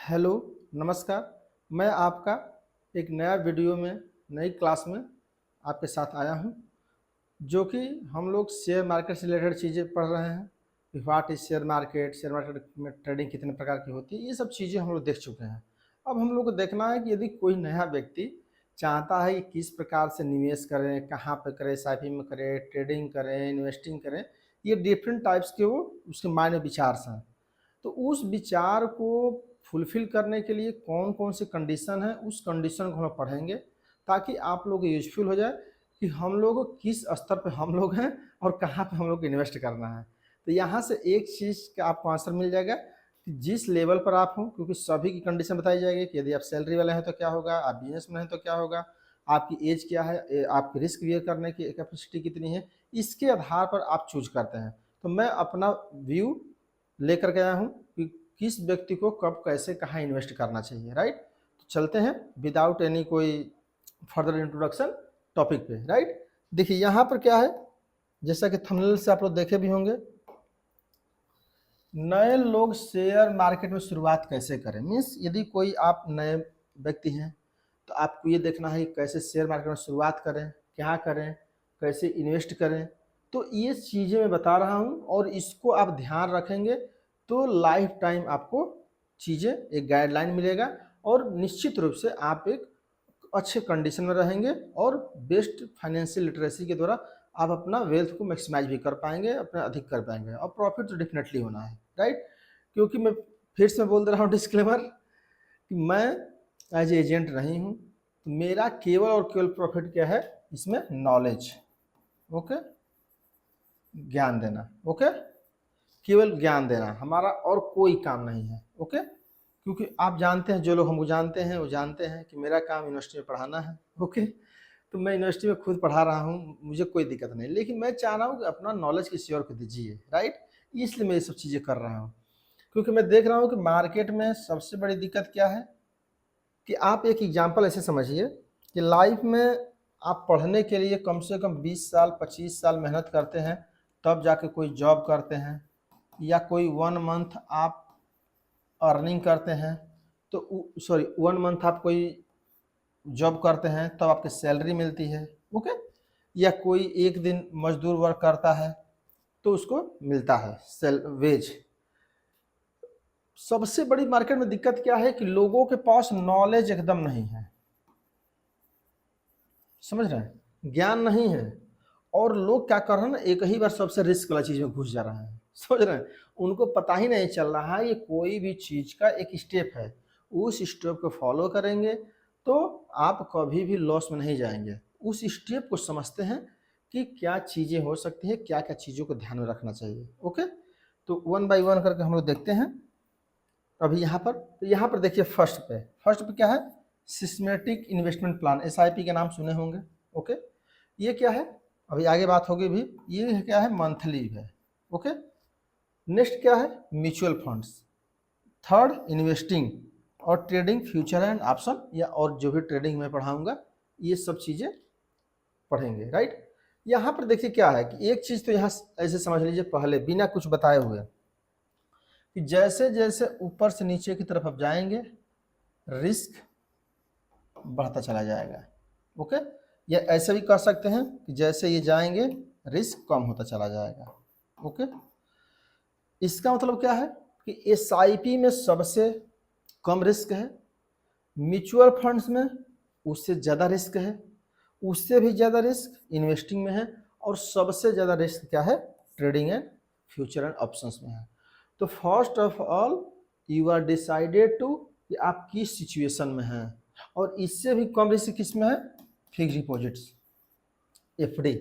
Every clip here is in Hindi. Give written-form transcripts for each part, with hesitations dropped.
हेलो, नमस्कार। मैं आपका एक नया वीडियो में, नई क्लास में आपके साथ आया हूं, जो कि हम लोग शेयर मार्केट से रिलेटेड चीज़ें पढ़ रहे हैं कि व्हाट इज़ शेयर मार्केट में ट्रेडिंग कितने प्रकार की होती है, ये सब चीज़ें हम लोग देख चुके हैं। अब हम लोग को देखना है कि यदि कोई नया व्यक्ति चाहता है कि किस प्रकार से निवेश करें, कहाँ पे करें, एसआईपी में करें, ट्रेडिंग करें, इन्वेस्टिंग करें, ये डिफरेंट टाइप्स के वो उसके माइंड में विचार हैं। तो उस विचार को फुलफ़िल करने के लिए कौन-कौन सी कंडीशन है, उस कंडीशन को हम लोग पढ़ेंगे, ताकि आप लोग यूज़फुल हो जाए कि हम लोग किस स्तर पे हम लोग हैं और कहाँ पे हम लोग को इन्वेस्ट करना है। तो यहाँ से एक चीज़ का आपको आंसर मिल जाएगा कि जिस लेवल पर आप हों, क्योंकि सभी की कंडीशन बताई जाएगी कि यदि आप सैलरी वाले हैं तो क्या होगा, आप बिज़नेस में हैं तो क्या होगा, आपकी एज क्या है, आपकी रिस्क बियर करने की कैपेसिटी कितनी है, इसके आधार पर आप चूज़ करते हैं। तो मैं अपना व्यू लेकर के आया हूँ कि किस व्यक्ति को कब कैसे कहाँ इन्वेस्ट करना चाहिए, राइट। तो चलते हैं विदाउट एनी कोई फर्दर इंट्रोडक्शन टॉपिक पे, राइट। देखिए यहाँ पर क्या है, जैसा कि थंबनेल से आप लोग देखे भी होंगे, नए लोग शेयर मार्केट में शुरुआत कैसे करें। मीन्स यदि कोई आप नए व्यक्ति हैं तो आपको ये देखना है कि कैसे शेयर मार्केट में शुरुआत करें, क्या करें, कैसे इन्वेस्ट करें। तो ये चीज़ें मैं बता रहा हूँ और इसको आप ध्यान रखेंगे तो लाइफ टाइम आपको चीज़ें एक गाइडलाइन मिलेगा और निश्चित रूप से आप एक अच्छे कंडीशन में रहेंगे और बेस्ट फाइनेंशियल लिटरेसी के द्वारा आप अपना वेल्थ को मैक्सिमाइज भी कर पाएंगे, अपना अधिक कर पाएंगे और प्रॉफिट तो डेफिनेटली होना है, राइट। क्योंकि मैं फिर से बोल दे रहा हूँ डिस्क्लेमर कि मैं एज एजेंट नहीं हूँ, तो मेरा केवल और केवल प्रॉफिट क्या है इसमें, नॉलेज, ओके, ज्ञान देना, ओके, केवल ज्ञान देना, हमारा और कोई काम नहीं है, ओके। क्योंकि आप जानते हैं, जो लोग हमको जानते हैं वो जानते हैं कि मेरा काम यूनिवर्सिटी में पढ़ाना है, ओके। तो मैं यूनिवर्सिटी में खुद पढ़ा रहा हूँ, मुझे कोई दिक्कत नहीं, लेकिन मैं चाह रहा हूँ कि अपना नॉलेज किसी और को दीजिए, राइट। इसलिए मैं ये सब चीज़ें कर रहा हूँ, क्योंकि मैं देख रहा हूँ कि मार्केट में सबसे बड़ी दिक्कत क्या है कि आप एक एग्जाम्पल ऐसे समझिए कि लाइफ में आप पढ़ने के लिए कम से कम 20 साल 25 साल मेहनत करते हैं, तब जाके कोई जॉब करते हैं, या कोई 1 मंथ आप अर्निंग करते हैं, तो सॉरी 1 मंथ आप कोई जॉब करते हैं तब आपकी सैलरी मिलती है, ओके। या कोई एक दिन मजदूर वर्क करता है तो उसको मिलता है वेज। सबसे बड़ी मार्केट में दिक्कत क्या है कि लोगों के पास नॉलेज एकदम नहीं है, समझ रहे हैं, ज्ञान नहीं है। और लोग क्या कर रहे हैं ना, एक ही बार सबसे रिस्क वाला चीज में घुस जा रहा है, समझ रहे हैं। उनको पता ही नहीं चल रहा है ये कोई भी चीज का एक स्टेप है, उस स्टेप को फॉलो करेंगे तो आप कभी भी लॉस में नहीं जाएंगे। उस स्टेप को समझते हैं कि क्या चीजें हो सकती है, क्या क्या चीजों को ध्यान में रखना चाहिए, ओके। तो वन बाई वन करके हम लोग देखते हैं अभी यहाँ पर। तो यहाँ पर देखिए फर्स्ट पे क्या है, सिस्टमेटिक इन्वेस्टमेंट प्लान, एसआईपी के नाम सुने होंगे, ओके। ये क्या है, अभी आगे बात होगी भी, ये क्या है, मंथली है, ओके। नेक्स्ट क्या है, म्यूचुअल फंड्स। थर्ड, इन्वेस्टिंग और ट्रेडिंग, फ्यूचर एंड ऑप्शन, या और जो भी ट्रेडिंग में पढ़ाऊंगा ये सब चीज़ें पढ़ेंगे, राइट। यहाँ पर देखिए क्या है कि एक चीज़ तो यहाँ ऐसे समझ लीजिए पहले बिना कुछ बताए हुए कि जैसे जैसे ऊपर से नीचे की तरफ आप जाएंगे रिस्क बढ़ता चला जाएगा, ओके। या ऐसे भी कह सकते हैं कि जैसे ये जाएंगे रिस्क कम होता चला जाएगा, ओके। इसका मतलब क्या है कि एसआईपी में सबसे कम रिस्क है, म्यूचुअल फंड्स में उससे ज़्यादा रिस्क है, उससे भी ज़्यादा रिस्क इन्वेस्टिंग में है, और सबसे ज़्यादा रिस्क क्या है, trading and future and options में है। तो first of all you are decided to कि आप किस सिचुएशन में हैं, और इससे भी कम रिस्क किस में है, फिक्स डिपॉजिट्स, एफडी।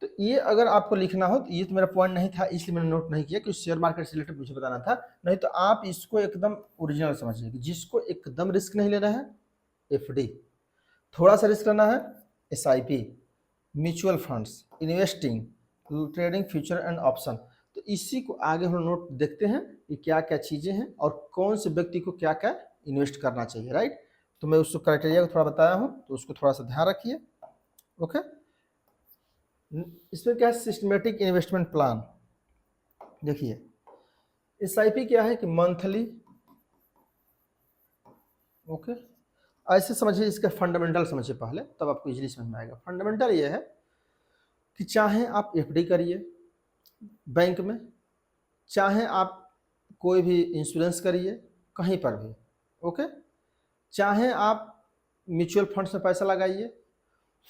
तो ये अगर आपको लिखना हो, तो ये तो मेरा पॉइंट नहीं था इसलिए मैंने नोट नहीं किया कि शेयर मार्केट से रिलेटेड मुझे बताना था, नहीं तो आप इसको एकदम ओरिजिनल समझिए कि जिसको एकदम रिस्क नहीं लेना है, एफडी। थोड़ा सा रिस्क लेना है, SIP, mutual funds, investing, trading, future and option. तो इसी को आगे हम नोट देखते हैं कि क्या क्या चीज़ें हैं और कौन से व्यक्ति को क्या क्या इन्वेस्ट करना चाहिए, राइट। तो मैं उसको क्राइटेरिया को थोड़ा बताया हूँ, तो उसको थोड़ा सा ध्यान रखिए, ओके। इसमें क्या है, सिस्टमेटिक इन्वेस्टमेंट प्लान। देखिए एसआईपी क्या है कि मंथली ओके, ऐसे समझिए, इसका फंडामेंटल समझिए पहले, तब आपको इजीली समझ में आएगा। फंडामेंटल ये है कि चाहे आप एफडी करिए बैंक में, चाहे आप कोई भी इंश्योरेंस करिए कहीं पर भी, ओके, चाहे आप म्यूचुअल फंड्स में पैसा लगाइए,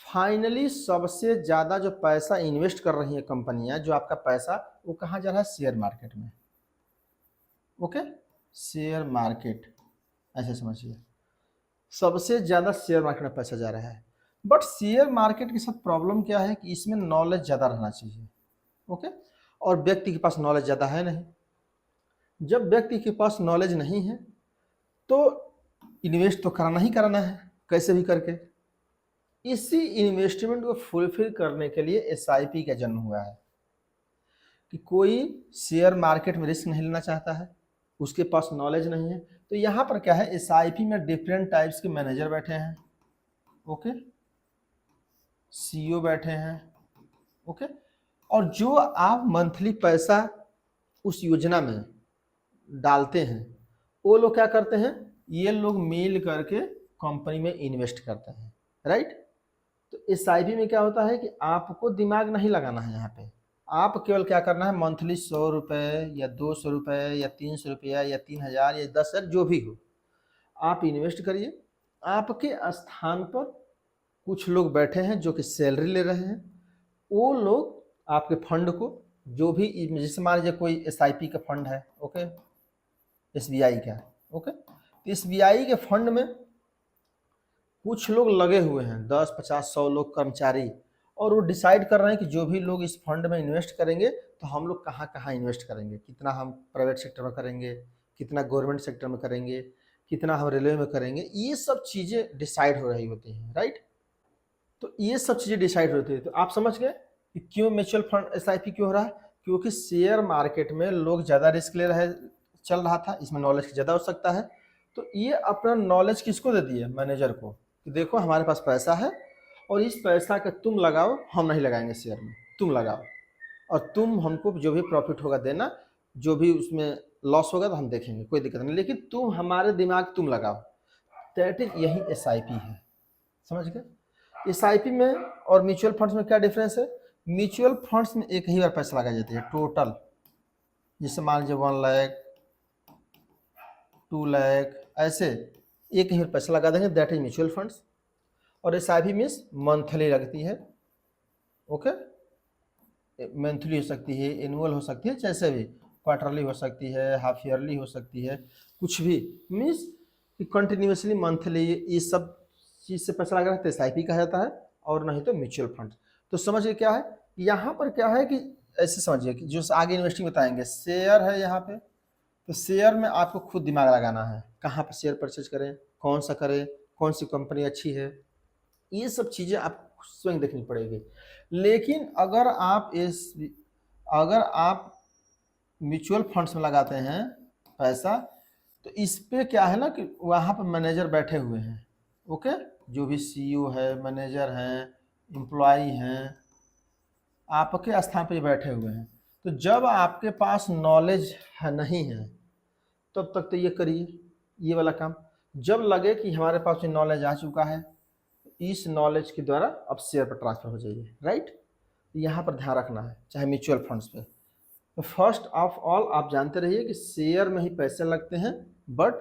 फाइनली सबसे ज़्यादा जो पैसा इन्वेस्ट कर रही हैं कंपनियां, जो आपका पैसा वो कहाँ जा रहा है? शेयर मार्केट में। ओके, शेयर मार्केट ऐसे समझिए, सबसे ज़्यादा शेयर मार्केट में पैसा जा रहा है। बट शेयर मार्केट के साथ प्रॉब्लम क्या है कि इसमें नॉलेज ज़्यादा रहना चाहिए। ओके, और व्यक्ति के पास नॉलेज ज़्यादा है नहीं। जब व्यक्ति के पास नॉलेज नहीं है तो इन्वेस्ट तो कराना ही कराना है कैसे भी करके। इसी इन्वेस्टमेंट को फुलफिल करने के लिए एसआईपी का जन्म हुआ है कि कोई शेयर मार्केट में रिस्क नहीं लेना चाहता है, उसके पास नॉलेज नहीं है। तो यहाँ पर क्या है, एसआईपी में डिफरेंट टाइप्स के मैनेजर बैठे हैं, ओके, सीईओ बैठे हैं, ओके, और जो आप मंथली पैसा उस योजना में डालते हैं, वो लोग क्या करते हैं, ये लोग मिल करके कंपनी में इन्वेस्ट करते हैं, राइट। तो एसआईपी में क्या होता है कि आपको दिमाग नहीं लगाना है यहाँ पे, आप केवल क्या करना है, मंथली 100 रुपये या 200 रुपये या 300 रुपया या 3000 या 10,000 जो भी हो, आप इन्वेस्ट करिए। आपके स्थान पर कुछ लोग बैठे हैं जो कि सैलरी ले रहे हैं, वो लोग आपके फंड को, जो भी, जैसे मान लीजिए कोई एसआईपी का फंड है, ओके, एसबीआई का, ओके, तो एसबीआई के फंड में कुछ लोग लगे हुए हैं, 10, 50, 100 लोग कर्मचारी, और वो डिसाइड कर रहे हैं कि जो भी लोग इस फंड में इन्वेस्ट करेंगे तो हम लोग कहाँ कहाँ इन्वेस्ट करेंगे, कितना हम प्राइवेट सेक्टर में करेंगे, कितना गवर्नमेंट सेक्टर में करेंगे, कितना हम रेलवे में करेंगे, ये सब चीज़ें डिसाइड हो रही होती हैं, राइट। तो ये सब चीज़ें डिसाइड होती है। तो आप समझ गए कि क्यों म्यूचुअल फंड एसआईपी क्यों हो रहा है, क्योंकि शेयर मार्केट में लोग ज़्यादा रिस्क ले रहे चल रहा था, इसमें नॉलेज की ज़्यादा हो सकता है। तो ये अपना नॉलेज किसको दे दिए, मैनेजर को, कि देखो हमारे पास पैसा है और इस पैसा का तुम लगाओ, हम नहीं लगाएंगे शेयर में, तुम लगाओ, और तुम हमको जो भी प्रॉफिट होगा देना, जो भी उसमें लॉस होगा तो हम देखेंगे, कोई दिक्कत नहीं, लेकिन तुम हमारे दिमाग तुम लगाओ। दैट इज, यही एसआईपी है, समझ गए। एसआईपी में और म्यूचुअल फंड्स में क्या डिफरेंस है, म्यूचुअल फंड्स में एक ही बार पैसा लगाई जाती है टोटल, जैसे मान लीजिए 1 लाख 2 लाख, ऐसे एक ही बार पैसा लगा देंगे, दैट इज म्यूचुअल फंड्स। और एसआईपी मीन्स मंथली लगती है, ओके, मंथली हो सकती है, एनुअल हो सकती है, जैसे भी, क्वार्टरली हो सकती है, हाफ ईयरली हो सकती है, कुछ भी, मीन्स कि कंटिन्यूसली मंथली ये सब चीज़ से पैसा लगा रहता है, एसआईपी कहा जाता है, और नहीं तो म्यूचुअल फंड। तो समझिए क्या है, यहाँ पर क्या है कि ऐसे समझिए कि जो आगे इन्वेस्टिंग बताएंगे, शेयर है यहाँ पे, तो शेयर में आपको खुद दिमाग लगाना है, कहाँ पर शेयर परचेज करें, कौन सा करें, कौन सी कंपनी अच्छी है, ये सब चीज़ें आपको स्वयं देखनी पड़ेगी। लेकिन अगर आप म्यूचुअल फंड्स में लगाते हैं पैसा, तो इस पे क्या है ना कि वहाँ पर मैनेजर बैठे हुए हैं, ओके, जो भी सीईओ है, मैनेजर हैं, एम्प्लॉय हैं, आपके स्थान पर बैठे हुए हैं। तो जब आपके पास नॉलेज है नहीं है, तब तक तो ये करिए ये वाला काम। जब लगे कि हमारे पास नॉलेज आ चुका है, इस नॉलेज के द्वारा अब शेयर पर ट्रांसफर हो जाइए, राइट। यहाँ पर ध्यान रखना है, चाहे म्यूचुअल फंड्स पे। तो फर्स्ट ऑफ ऑल आप जानते रहिए कि शेयर में ही पैसे लगते हैं, बट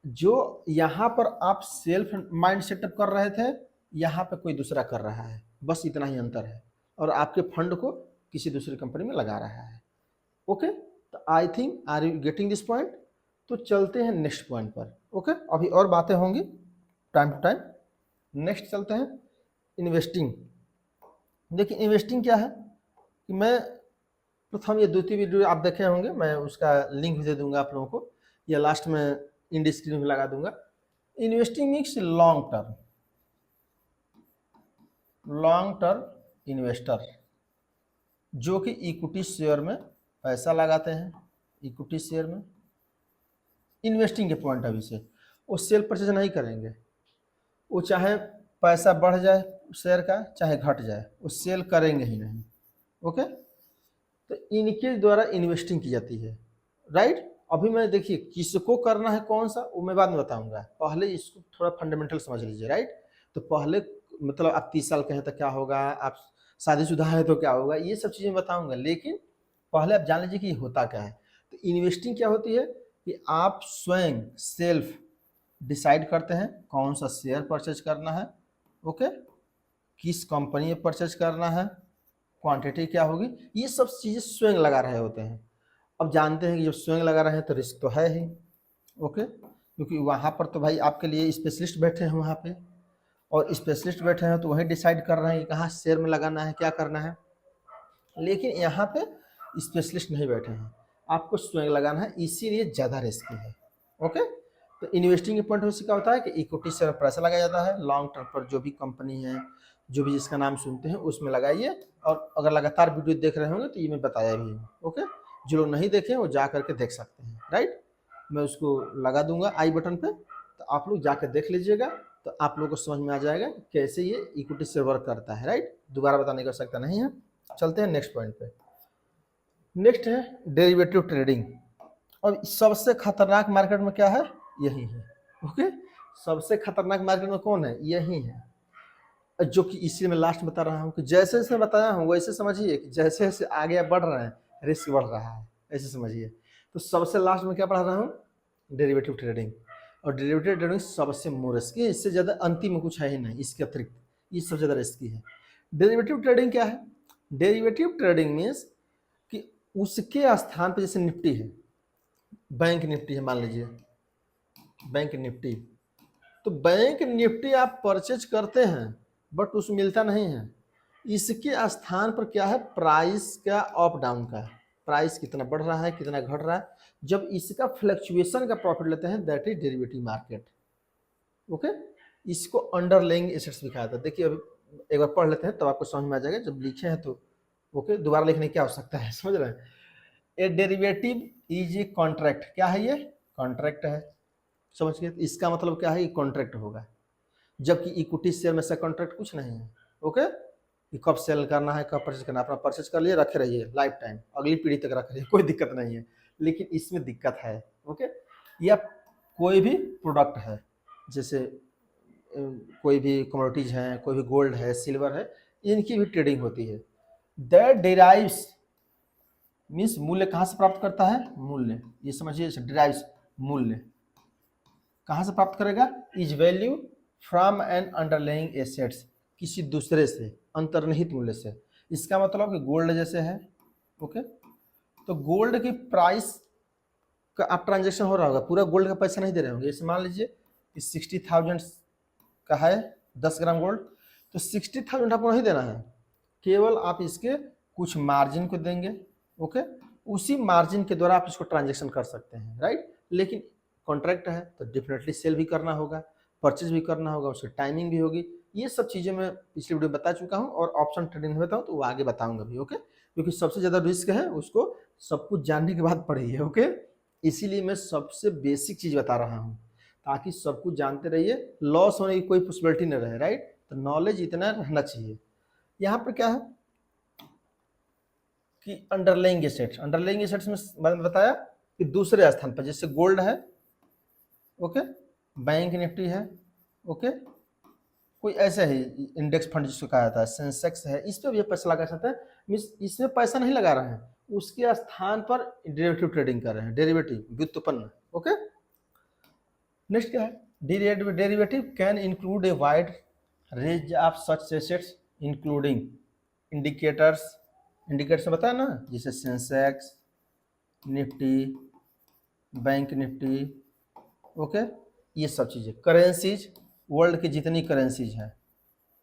जो यहाँ पर आप सेल्फ माइंड सेटअप कर रहे थे, यहाँ पे कोई दूसरा कर रहा है, बस इतना ही अंतर है, और आपके फंड को किसी दूसरी कंपनी में लगा रहा है, ओके। तो I think, are you getting this point. तो चलते हैं नेक्स्ट पॉइंट पर, ओके, अभी और बातें होंगी टाइम टू टाइम। नेक्स्ट चलते हैं इन्वेस्टिंग। देखिए इन्वेस्टिंग क्या है कि मैं प्रथम ये दूसरी वीडियो आप देखे होंगे, मैं उसका लिंक भी दे दूंगा आप लोगों को, या लास्ट में इन स्क्रीन में लगा दूंगा। Investing means long term investor, जो कि इक्विटी शेयर में पैसा लगाते हैं, इक्विटी शेयर में। इन्वेस्टिंग के पॉइंट ऑफ व्यू से वो सेल परचेज नहीं करेंगे, वो चाहे पैसा बढ़ जाए शेयर का चाहे घट जाए, वो सेल करेंगे ही नहीं, ओके। तो इनके द्वारा इन्वेस्टिंग की जाती है, राइट। अभी मैं देखिए किसको करना है कौन सा वो मैं बाद में बताऊंगा, पहले इसको थोड़ा फंडामेंटल समझ लीजिए, राइट। तो पहले मतलब आप 30 साल के हैं तो क्या होगा, आप शादीशुदा है तो क्या होगा, ये सब चीज़ें बताऊंगा, लेकिन पहले आप जान लीजिए कि ये होता क्या है। तो इन्वेस्टिंग क्या होती है कि आप स्वयं सेल्फ डिसाइड करते हैं कौन सा शेयर परचेज करना है, ओके, किस कंपनी में परचेज करना है, क्वांटिटी क्या होगी, ये सब चीज़ें स्वयं लगा रहे होते हैं। अब जानते हैं कि जब स्वयं लगा रहे हैं तो रिस्क तो है ही, ओके, क्योंकि वहाँ पर तो भाई आपके लिए स्पेशलिस्ट बैठे हैं वहाँ पे, और स्पेशलिस्ट बैठे हैं तो वही डिसाइड कर रहे हैं कि कहाँ शेयर में लगाना है, क्या करना है। लेकिन यहाँ पे स्पेशलिस्ट नहीं बैठे हैं, आपको स्वयं लगाना है, इसीलिए ज़्यादा रिस्की है, ओके। तो इन्वेस्टिंग के पॉइंट से क्या होता है कि इक्विटी शेयर में पैसा लगाया जाता है, लॉन्ग टर्म पर जो भी कंपनी है, जो भी जिसका नाम सुनते हैं उसमें लगाइए, और अगर लगातार वीडियो देख रहे होंगे तो ये मैं बताया भी हूँ, ओके। जो लोग नहीं देखे वो जा करके देख सकते हैं, राइट। मैं उसको लगा दूंगा आई बटन पे, तो आप लोग जाकर देख लीजिएगा, तो आप लोगों को समझ में आ जाएगा कि कैसे ये इक्विटी शेयर वर्क करता है, राइट। दोबारा बताने की आवश्यकता नहीं है। चलते हैं नेक्स्ट पॉइंट पे। नेक्स्ट है डेरिवेटिव ट्रेडिंग। और सबसे खतरनाक मार्केट में क्या है, यही है, ओके। सबसे खतरनाक मार्केट में कौन है, यही है, जो कि इसी में लास्ट बता रहा हूँ कि जैसे जैसे बताया हूँ वैसे समझिए कि जैसे जैसे आगे बढ़ रहे हैं रिस्क बढ़ रहा है, ऐसे समझिए। तो सबसे लास्ट में क्या पढ़ा रहा हूँ, डेरिवेटिव ट्रेडिंग। और डेरिवेटिव ट्रेडिंग सबसे मोर रिस्की है, इससे ज़्यादा अंतिम में कुछ है ही नहीं, इसके अतिरिक्त ये सबसे ज़्यादा रिस्की है। डेरिवेटिव ट्रेडिंग क्या है, डेरिवेटिव ट्रेडिंग मीन्स कि उसके स्थान पर जैसे निफ्टी है, बैंक निफ्टी है, मान लीजिए बैंक निफ्टी, तो बैंक निफ्टी आप परचेज करते हैं बट उस मिलता नहीं है, इसके स्थान पर क्या है, प्राइस का अप डाउन का, प्राइस कितना बढ़ रहा है कितना घट रहा है, जब इसका फ्लक्चुएशन का प्रॉफिट लेते हैं, that is derivative market, okay. इसको अंडरलाइंग एसेट्स लिखा था, देखिए अभी एक बार पढ़ लेते हैं तब आपको समझ में आ जाएगा, जब लिखे हैं तो ओके, दोबारा लिखने की क्या आवश्यकता है, समझ रहे हैं। ए डेरिवेटिव इज ए कॉन्ट्रैक्ट, क्या है ये, कॉन्ट्रैक्ट है, समझ गए। इसका मतलब क्या है, ये कॉन्ट्रैक्ट होगा, जबकि इक्विटी शेयर में से कॉन्ट्रैक्ट कुछ नहीं है, ओके। कि कब सेल करना है कब परचेज करना है, अपना परचेज कर लिए रखे रहिए लाइफ टाइम, अगली पीढ़ी तक रख रहिए, कोई दिक्कत नहीं है। लेकिन इसमें दिक्कत है, ओके। या कोई भी प्रोडक्ट है, जैसे कोई भी कमोडिटीज हैं, कोई भी गोल्ड है, सिल्वर है, इनकी भी ट्रेडिंग होती है। दैट डिराइव्स मीन्स मूल्य कहाँ से प्राप्त करता है, मूल्य, ये समझिए, डिराइव्स मूल्य कहाँ से प्राप्त करेगा, is value from N underlying assets, किसी दूसरे से, अंतर्निहित मूल्य से। इसका मतलब कि गोल्ड जैसे है, ओके, तो गोल्ड की प्राइस का आप ट्रांजेक्शन हो रहा होगा, पूरा गोल्ड का पैसा नहीं दे रहे होंगे। जैसे मान लीजिए कि 60,000 का है 10 ग्राम गोल्ड, तो 60,000 आपको नहीं देना है, केवल आप इसके कुछ मार्जिन को देंगे, ओके। उसी मार्जिन के द्वारा आप इसको ट्रांजेक्शन कर सकते हैं, राइट। लेकिन कॉन्ट्रैक्ट है तो डेफिनेटली सेल भी करना होगा, परचेज भी करना होगा, उसकी टाइमिंग भी होगी, ये सब चीज़ें मैं पिछली वीडियो बता चुका हूँ, और ऑप्शन ट्रेडिंग में बताऊँ तो वो आगे बताऊंगा भी, ओके। क्योंकि सबसे ज़्यादा रिस्क है, उसको सब कुछ जानने के बाद पढ़िए, ओके। इसीलिए मैं सबसे बेसिक चीज़ बता रहा हूँ, ताकि सब कुछ जानते रहिए, लॉस होने की कोई पॉसिबिलिटी न रहे, राइट। तो नॉलेज इतना रहना चाहिए। यहाँ पर क्या है कि अंडरलाइंग एसेट्स, अंडरलाइंग एसेट्स में मैंने बताया कि दूसरे स्थान पर, जैसे गोल्ड है, ओके, बैंक निफ्टी है, ओके, कोई ऐसे ही इंडेक्स फंड जिसको कहा जाता है, सेंसेक्स है, इस पर भी पैसा लगा सकते हैं, मीन्स इसमें पैसा नहीं लगा रहे हैं, उसके स्थान पर डेरिवेटिव ट्रेडिंग कर रहे हैं, डेरिवेटिव व्युत्पन्न, ओके। नेक्स्ट क्या है, derivative can include a wide range of such assets including indicators, indicators बताया ना, जैसे Sensex, Nifty, bank Nifty, okay, ये सब चीज़ें, करेंसीज, वर्ल्ड की जितनी करेंसीज हैं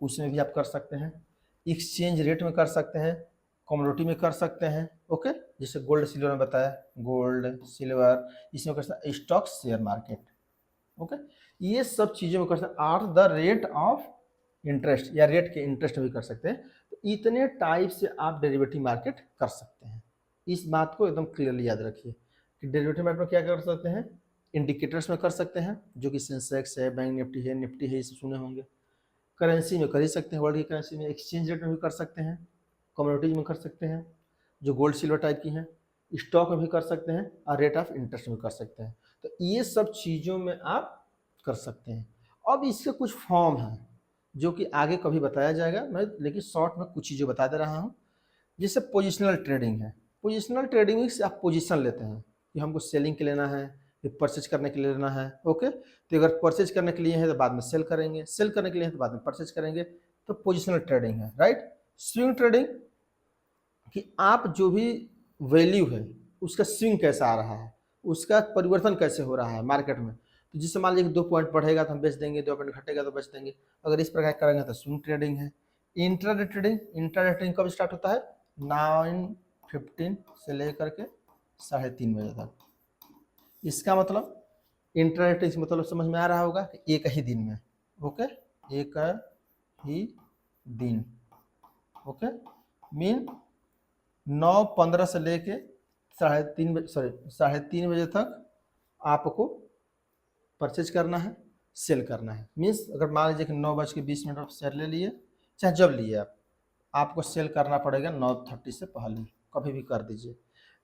उसमें भी आप कर सकते हैं, एक्सचेंज रेट में कर सकते हैं, कमोडिटी में कर सकते हैं, ओके। जैसे गोल्ड सिल्वर में बताया, गोल्ड सिल्वर, इसमें कर सकते हैं, स्टॉक शेयर मार्केट, ओके। ये सब चीज़ों में कर सकते हैं, or the rate of interest, या रेट के इंटरेस्ट में भी कर सकते हैं। तो इतने टाइप से आप डेरिवेटिव मार्केट कर सकते हैं, इस बात को एकदम क्लियरली याद रखिए कि डेरिवेटिव मार्केट में क्या कर सकते हैं, इंडिकेटर्स में कर सकते हैं, जो कि सेंसेक्स है, बैंक निफ्टी है, निफ्टी है, ये सब सुने होंगे। करेंसी में कर ही सकते हैं, वर्ल्ड की करेंसी में, एक्सचेंज रेट में भी कर सकते हैं, कमोडिटीज में कर सकते हैं जो गोल्ड सिल्वर टाइप की हैं, स्टॉक में भी कर सकते हैं और रेट ऑफ इंटरेस्ट में कर सकते हैं। तो ये सब चीज़ों में आप कर सकते हैं। अब इसके कुछ फॉर्म हैं जो कि आगे कभी बताया जाएगा, मैं लेकिन शॉर्ट में कुछ चीज़ें बता दे रहा हूँ। जैसे पोजिशनल ट्रेडिंग है। पोजिशनल ट्रेडिंग में से आप पोजीशन लेते हैं कि हमको सेलिंग के लेना है, फिर परचेज करने के लिए लेना है। ओके, तो अगर परचेज करने के लिए है तो बाद में सेल करेंगे, सेल करने के लिए है तो बाद में परचेज करेंगे, तो पोजिशनल ट्रेडिंग है, राइट। स्विंग ट्रेडिंग कि आप जो भी वैल्यू है उसका स्विंग कैसा आ रहा है, उसका परिवर्तन कैसे हो रहा है मार्केट में। तो जिससे मान लीजिए 2 पॉइंट बढ़ेगा तो हम बेच देंगे, 2 पॉइंट घटेगा तो बेच देंगे। अगर इस प्रकार करेंगे तो स्विंग ट्रेडिंग है। इंट्राडे ट्रेडिंग, इंट्राडे ट्रेडिंग कब स्टार्ट होता है? 9:15 से लेकर के 3:30 बजे तक। इसका मतलब इंट्राडे ट्रेडिंग मतलब समझ में आ रहा होगा कि एक ही दिन में। ओके, एक ही दिन। ओके, मीन 9:15 से लेके 3:30 बजे तक आपको परचेज करना है, सेल करना है। मीन्स अगर मान लीजिए कि 9:20 आप शेयर ले लिए, चाहे जब लिए आप, आपको सेल करना पड़ेगा 9:30 से पहले, कभी भी कर दीजिए।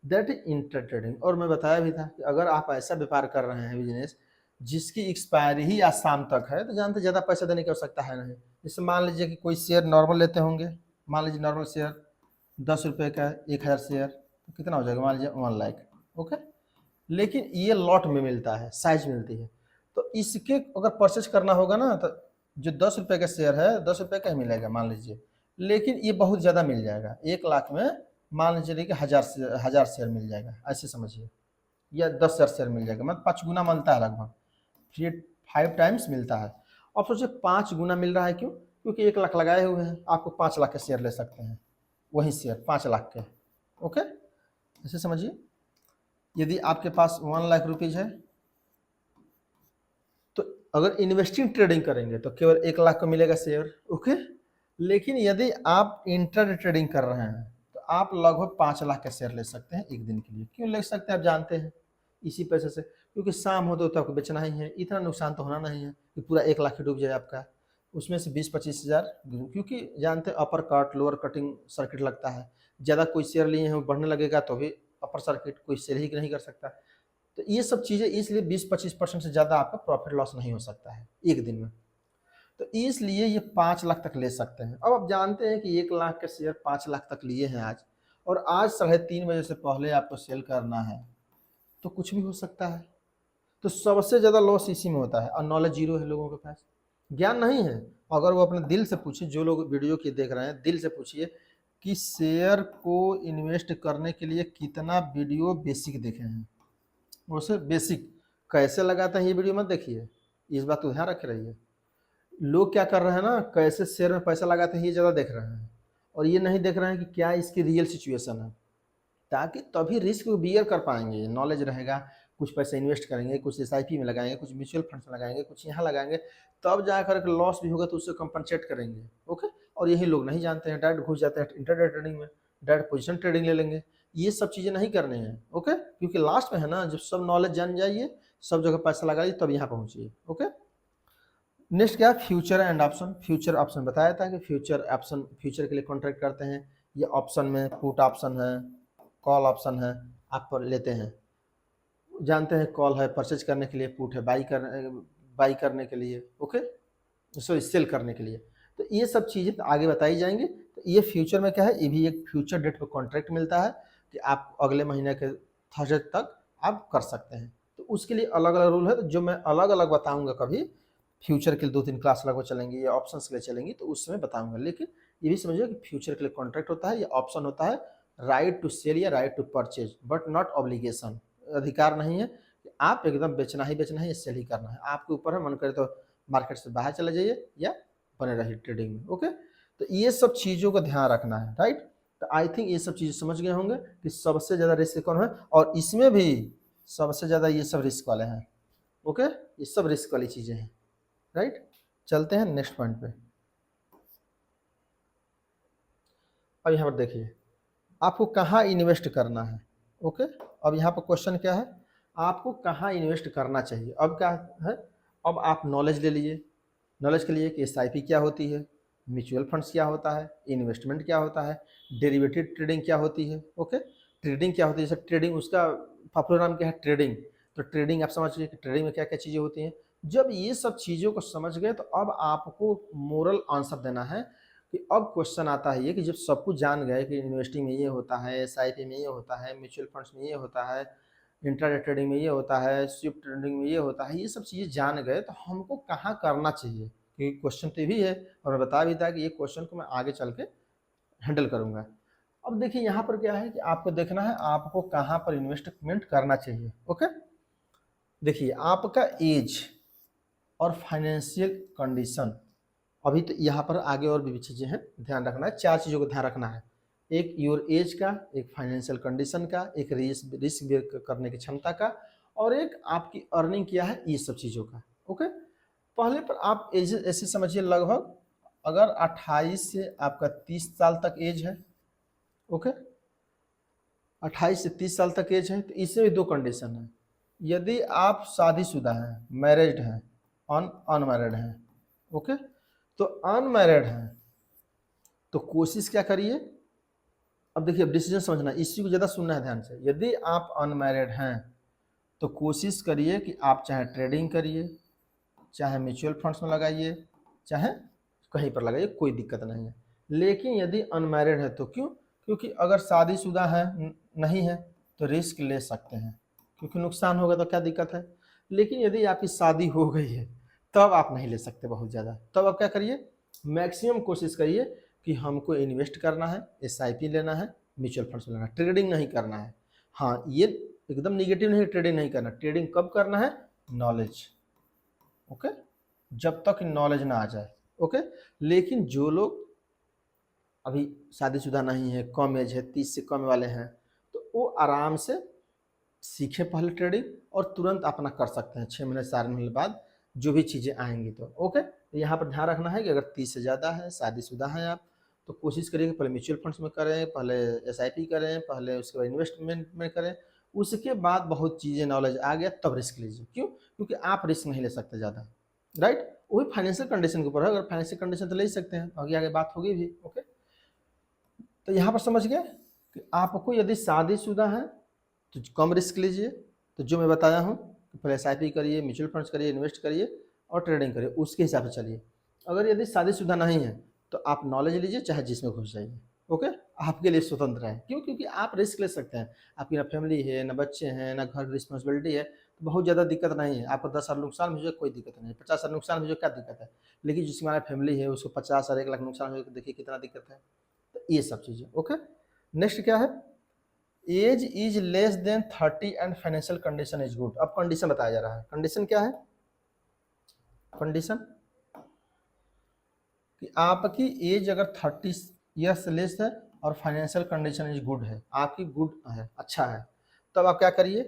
That is inter trading. और मैं बताया भी था कि अगर आप ऐसा व्यापार कर रहे हैं बिजनेस जिसकी एक्सपायरी ही आज शाम तक है, तो जानते ज़्यादा पैसा देने की आवश्यकता है नहीं। जैसे मान लीजिए कि कोई शेयर नॉर्मल लेते होंगे, मान लीजिए नॉर्मल शेयर 10 रुपये का 1000 शेयर, तो कितना हो जाएगा? मान लीजिए 1 लाख। ओके, लेकिन ये लॉट में मिलता है, साइज मिलती है। तो इसके अगर परचेज करना होगा ना, तो जो 10 रुपये का शेयर है 10 रुपये का ही मिलेगा मान लीजिए, लेकिन ये बहुत ज़्यादा मिल जाएगा। 1 लाख में मान लीजिए कि 1000 शेयर मिल जाएगा, ऐसे समझिए, या 10,000 शेयर मिल जाएगा, मतलब 5 गुना मिलता है लगभग, फिर 5 टाइम्स मिलता है। अब सोचिए 5 गुना मिल रहा है, क्यों? क्योंकि 1 लाख लगाए हुए हैं, आपको 5 लाख के शेयर ले सकते हैं, वही शेयर 5 लाख के। ओके, ऐसे समझिए, यदि आपके पास 1 लाख रुपीज़ है तो अगर इन्वेस्टिंग ट्रेडिंग करेंगे तो केवल 1 लाख को मिलेगा शेयर। ओके, लेकिन यदि आप इंटर ट्रेडिंग कर रहे हैं तो आप लगभग 5 लाख का शेयर ले सकते हैं एक दिन के लिए। क्यों ले सकते हैं आप जानते हैं? इसी पैसे से, क्योंकि शाम हो तो आपको बेचना ही है, इतना नुकसान तो होना नहीं है कि पूरा 1 लाख ही डूब जाए आपका। उसमें से 20-25 हज़ार, क्योंकि जानते हैं upper cut lower cutting circuit लगता है। ज़्यादा कोई शेयर लिए हैं वो बढ़ने लगेगा तो भी अपर सर्किट कोई सेल ही नहीं कर सकता। तो ये सब चीज़ें इसलिए 20-25% से ज़्यादा आपका प्रॉफिट लॉस नहीं हो सकता है एक दिन में। तो इसलिए ये 5 लाख तक ले सकते हैं। अब आप जानते हैं कि 1 लाख के शेयर 5 लाख तक लिए हैं आज, और आज 3:30 बजे से पहले आपको सेल करना है, तो कुछ भी हो सकता है। तो सबसे ज़्यादा लॉस इसी में होता है, और नॉलेज जीरो है लोगों के पास, ज्ञान नहीं है। अगर वो अपने दिल से पूछे, जो लोग वीडियो की देख रहे हैं दिल से पूछिए कि शेयर को इन्वेस्ट करने के लिए कितना वीडियो बेसिक देखे हैं, उसे बेसिक कैसे लगाते हैं ये वीडियो मत देखिए, इस बात को ध्यान रख रहिए। लोग क्या कर रहे हैं ना, कैसे शेयर में पैसा लगाते हैं ये ज़्यादा देख रहे हैं, और ये नहीं देख रहे हैं कि क्या इसकी रियल सिचुएशन है, ताकि तभी रिस्क बियर कर पाएंगे। नॉलेज रहेगा, कुछ पैसा इन्वेस्ट करेंगे, कुछ SIP में लगाएंगे, कुछ म्यूचुअल फंड्स में लगाएंगे, कुछ यहाँ लगाएंगे, तब जाकर के लॉस भी होगा तो उससे कंपनसेट करेंगे। ओके, और यही लोग नहीं जानते हैं, डायरेक्ट घुस जाते हैं इंटरडे ट्रेडिंग में, डायरेक्ट पोजीशन ट्रेडिंग ले लेंगे। ये सब चीज़ें नहीं करने हैं। ओके, क्योंकि लास्ट में है ना, जब सब नॉलेज जान जाइए, सब जगह पैसा लगाइए, तब यहाँ पहुँचिए। ओके, नेक्स्ट क्या? Future and option. Future option बताया था कि फ्यूचर ऑप्शन, फ्यूचर के लिए कॉन्ट्रैक्ट करते हैं। ये ऑप्शन में पुट ऑप्शन है, कॉल ऑप्शन है, आप लेते हैं। जानते हैं कॉल है परचेज करने के लिए, पुट है बाई करने के लिए, ओके, सॉरी सेल करने के लिए। तो ये सब चीज़ें तो आगे बताई जाएंगी। तो ये फ्यूचर में क्या है, ये भी एक फ्यूचर डेट पर कॉन्ट्रैक्ट मिलता है कि आप अगले महीने के थर्सडे तक आप कर सकते हैं। तो उसके लिए अलग अलग रूल है, तो जो मैं अलग अलग बताऊंगा, कभी फ्यूचर के लिए 2-3 क्लास लगभग चलेंगी या ऑप्शन के लिए चलेंगी, तो उस समय बताऊंगा। लेकिन ये भी समझिए कि फ्यूचर के लिए कॉन्ट्रैक्ट होता है, या ऑप्शन होता है, राइट टू सेल या right to purchase, but not obligation. अधिकार नहीं है कि आप एकदम बेचना ही बेचना है या सेल ही करना है, आपके ऊपर है। मन करे तो मार्केट से बाहर चले जाइए या बने रहिए ट्रेडिंग में। ओके, तो ये सब चीज़ों का ध्यान रखना है, राइट। तो आई थिंक ये सब चीज़ें समझ गए होंगे कि सबसे ज़्यादा रिस्क कौन है, और इसमें भी सबसे ज़्यादा ये सब रिस्क वाले हैं। ओके, ये सब रिस्क वाली चीज़ें हैं, राइट। चलते हैं नेक्स्ट पॉइंट पे। अब यहाँ पर देखिए आपको कहाँ इन्वेस्ट करना है। ओके, अब यहाँ पर क्वेश्चन क्या है, आपको कहाँ इन्वेस्ट करना चाहिए। अब क्या है, अब आप नॉलेज ले लीजिए। नॉलेज के लिए कि SIP क्या होती है, म्यूचुअल फंड्स क्या होता है, इन्वेस्टमेंट क्या होता है, डेरिवेटिव ट्रेडिंग क्या होती है। ओके, ट्रेडिंग क्या होती है, जैसे ट्रेडिंग उसका पॉपुलर नाम क्या है, ट्रेडिंग। तो ट्रेडिंग आप समझ गए कि ट्रेडिंग में क्या क्या चीज़ें होती हैं। जब ये सब चीज़ों को समझ गए तो अब आपको मोरल आंसर देना है कि अब क्वेश्चन आता है ये कि जब सब कुछ जान गए कि इन्वेस्टिंग में ये होता है, एसआईपी में ये होता है, म्यूचुअल फंड्स में ये होता है, इंट्राडे ट्रेडिंग में ये होता है, स्विफ्ट ट्रेडिंग में ये होता है, ये सब चीज़ें जान गए तो हमको कहाँ करना चाहिए, क्योंकि क्वेश्चन तो ये भी है और मैं बता भी था कि ये क्वेश्चन को मैं आगे चल के हैंडल करूँगा। अब देखिए यहाँ पर क्या है कि आपको देखना है आपको कहाँ पर इन्वेस्टमेंट करना चाहिए। ओके, देखिए आपका एज और फाइनेंशियल कंडीशन, अभी तो यहाँ पर आगे और भी चीज़ें हैं, ध्यान रखना है, 4 चीज़ों को ध्यान रखना है। एक योर एज का, एक फाइनेंशियल कंडीशन का, एक रिस्क बेयर करने की क्षमता का, और एक आपकी अर्निंग क्या है, ये सब चीज़ों का। ओके, पहले पर आप एज ऐसे समझिए, लगभग अगर 28 से आपका 30 साल तक एज है, ओके, 28 से 30 साल तक एज है, तो इसमें भी 2 कंडीशन है। यदि आप शादीशुदा हैं, मैरिड हैं, अनमैरिड हैं, ओके, तो अनमैरिड हैं तो कोशिश क्या करिए, अब देखिए अब डिसीजन समझना, इसी को ज़्यादा सुनना है ध्यान से। यदि आप अनमैरिड हैं तो कोशिश करिए कि आप चाहे ट्रेडिंग करिए, चाहे म्यूचुअल फंड्स में लगाइए, चाहे कहीं पर लगाइए, कोई दिक्कत नहीं है। लेकिन यदि अनमैरिड है तो क्यों, क्योंकि अगर शादीशुदा है नहीं है तो रिस्क ले सकते हैं, क्योंकि नुकसान होगा तो क्या दिक्कत है। लेकिन यदि आपकी शादी हो गई है तब आप नहीं ले सकते बहुत ज़्यादा, तब आप क्या करिए, मैक्सिमम कोशिश करिए कि हमको इन्वेस्ट करना है, एसआईपी लेना है, म्यूचुअल फंड्स में लेना है, ट्रेडिंग नहीं करना है। हाँ, ये एकदम निगेटिव नहीं, ट्रेडिंग नहीं करना। ट्रेडिंग कब करना है, नॉलेज, ओके, जब तक नॉलेज ना आ जाए। ओके, लेकिन जो लोग अभी शादीशुदा नहीं है, कम एज है, 30 से कम वाले हैं, तो वो आराम से सीखे पहले ट्रेडिंग और तुरंत अपना कर सकते हैं 6 महीने 4 महीने बाद जो भी चीज़ें आएंगी तो। ओके, तो यहाँ पर ध्यान रखना है कि अगर 30 से ज़्यादा है, शादीशुदा हैं आप, तो कोशिश करिए कि पहले म्यूचुअल फंड्स में करें, पहले एसआईपी करें, पहले उसके बाद इन्वेस्टमेंट में करें, उसके बाद बहुत चीज़ें नॉलेज आ गया तब रिस्क लीजिए। क्यों, क्योंकि आप रिस्क नहीं ले सकते ज़्यादा, राइट। वही फाइनेंशियल कंडीशन के ऊपर है, अगर फाइनेंशियल कंडीशन तो ले ही सकते हैं, आगे आगे बात होगी भी। ओके, तो यहाँ पर समझ गए कि आपको यदि शादीशुदा है तो कम रिस्क लीजिए, तो जो मैं बताया हूँ कि पहले एसआईपी करिए, म्यूचुअल फंड्स करिए, इन्वेस्ट करिए और ट्रेडिंग करिए, उसके हिसाब से चलिए। अगर यदि शादीशुदा नहीं है तो आप नॉलेज लीजिए, चाहे जिसमें घुस जाइए। ओके, आपके लिए स्वतंत्र है, क्यों, क्योंकि आप रिस्क ले सकते हैं। आपकी ना फैमिली है, ना बच्चे हैं, ना घर की रिस्पॉन्सिबिलिटी है, तो बहुत ज़्यादा दिक्कत नहीं है। आपको 10 साल नुकसान हो जाए कोई दिक्कत नहीं है, 50 साल नुकसान हो जाए क्या दिक्कत है। लेकिन जिसकी हमारी फैमिली है उसको 50 और 1 लाख नुकसान हो जाए तो देखिए कितना दिक्कत है। तो ये सब चीज़ें। ओके, नेक्स्ट क्या है, age is less than 30 and financial condition is good. अब कंडीशन बताया जा रहा है, कंडीशन क्या है, कंडीशन कि आपकी एज अगर 30 ईयर्स से लेस है और फाइनेंशियल कंडीशन इज गुड है, आपकी गुड है, अच्छा है, तब आप क्या करिए,